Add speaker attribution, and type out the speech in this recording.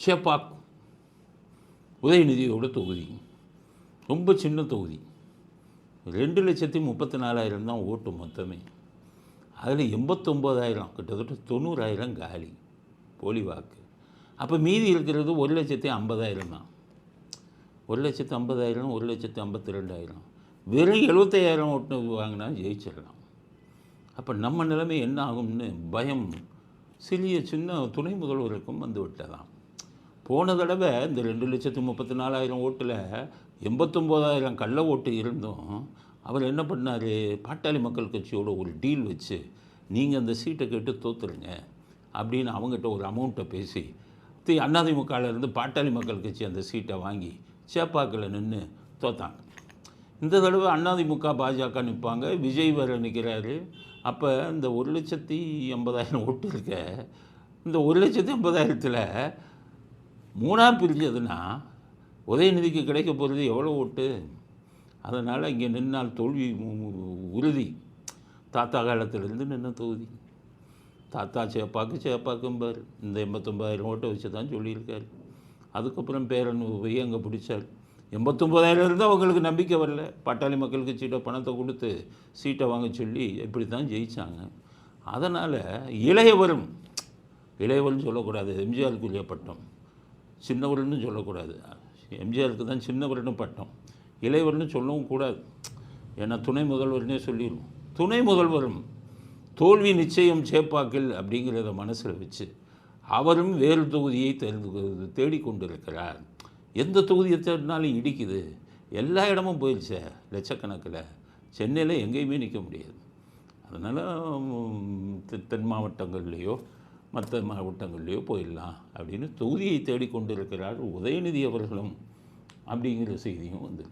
Speaker 1: சேப்பாக் உதயநிதியோட தொகுதி ரொம்ப சின்ன தொகுதி. 2,34,000 தான் ஓட்டு மொத்தமே. அதில் 89,000 கிட்டத்தட்ட 90,000 காலி போலி வாக்கு. அப்போ மீதி இருக்கிறது 1,50,000 தான். 1,50,000 1,52,000 வெறும் 75,000 ஓட்டு வாங்கினா ஜெயிச்சிடலாம். அப்போ நம்ம நிலைமை என்ன ஆகும்னு பயம் சின்ன துணை முதல்வருக்கும் வந்து விட்டதாம். போன தடவை இந்த 2,34,000 ஓட்டில் 89,000 கள்ள ஓட்டு இருந்தும் அவர் என்ன பண்ணார், பாட்டாளி மக்கள் கட்சியோட ஒரு டீல் வச்சு நீங்கள் அந்த சீட்டை கேட்டு தோற்றுருங்க அப்படின்னு அவங்ககிட்ட ஒரு அமௌண்ட்டை பேசி அதிமுகலேருந்து பாட்டாளி மக்கள் கட்சி அந்த சீட்டை வாங்கி சேப்பாக்கில் நின்று தோத்தாங்க. இந்த தடவை அதிமுக பாஜக நிற்பாங்க, விஜய் வர நிற்கிறாரு. அப்போ இந்த 1,80,000 ஓட்டு இருக்க, இந்த 1,80,000த்தில் மூணாக பிரிஞ்சதுன்னா உதயநிதிக்கு கிடைக்க போகிறது எவ்வளோ ஓட்டு? அதனால் இங்கே நின்னால் தோல்வி உறுதி. தாத்தா காலத்திலேருந்து நின்ன தொகுதி. தாத்தா சேப்பாக்கும்பார். இந்த 89,000 ஓட்டை வச்சு தான் சொல்லியிருக்காரு. அதுக்கப்புறம் பேரன் போய் அங்கே பிடிச்சார். 89,000 இருந்தால் அவங்களுக்கு நம்பிக்கை வரல. பாட்டாளி மக்கள் கட்சியிட்ட பணத்தை கொடுத்து சீட்டை வாங்க சொல்லி இப்படி தான் ஜெயித்தாங்க. அதனால் இளையவர்னு சொல்லக்கூடாது, எம்ஜிஆருக்குரிய பட்டம். சின்னவர்னு சொல்லக்கூடாது, எம்ஜிஆருக்கு தான் சின்னவர்னு பட்டம். இளையவர்னு சொல்லவும் கூடாது, ஏன்னா துணை முதல்வர்னே சொல்லிடுவோம். துணை முதல்வரும் தோல்வி நிச்சயம் சேப்பாக்கில் அப்படிங்கிறத மனசில் வச்சு அவரும் வேறு தொகுதியை தேடிக்கொண்டிருக்கிறார். எந்த தொகுதியை தேடினாலும் இடிக்குது. எல்லா இடமும் போயிடுச்சே லட்சக்கணக்கில். சென்னையில் எங்கேயுமே நிற்க முடியாது. அதனால் தென் மாவட்டங்கள்லேயோ மற்ற மாவட்டங்கள்லேயோ போயிடலாம் அப்படின்னு தொகுதியை தேடிக்கொண்டிருக்கிறார் உதயநிதி அவர்களும் அப்படிங்கிற செய்தியும் வந்து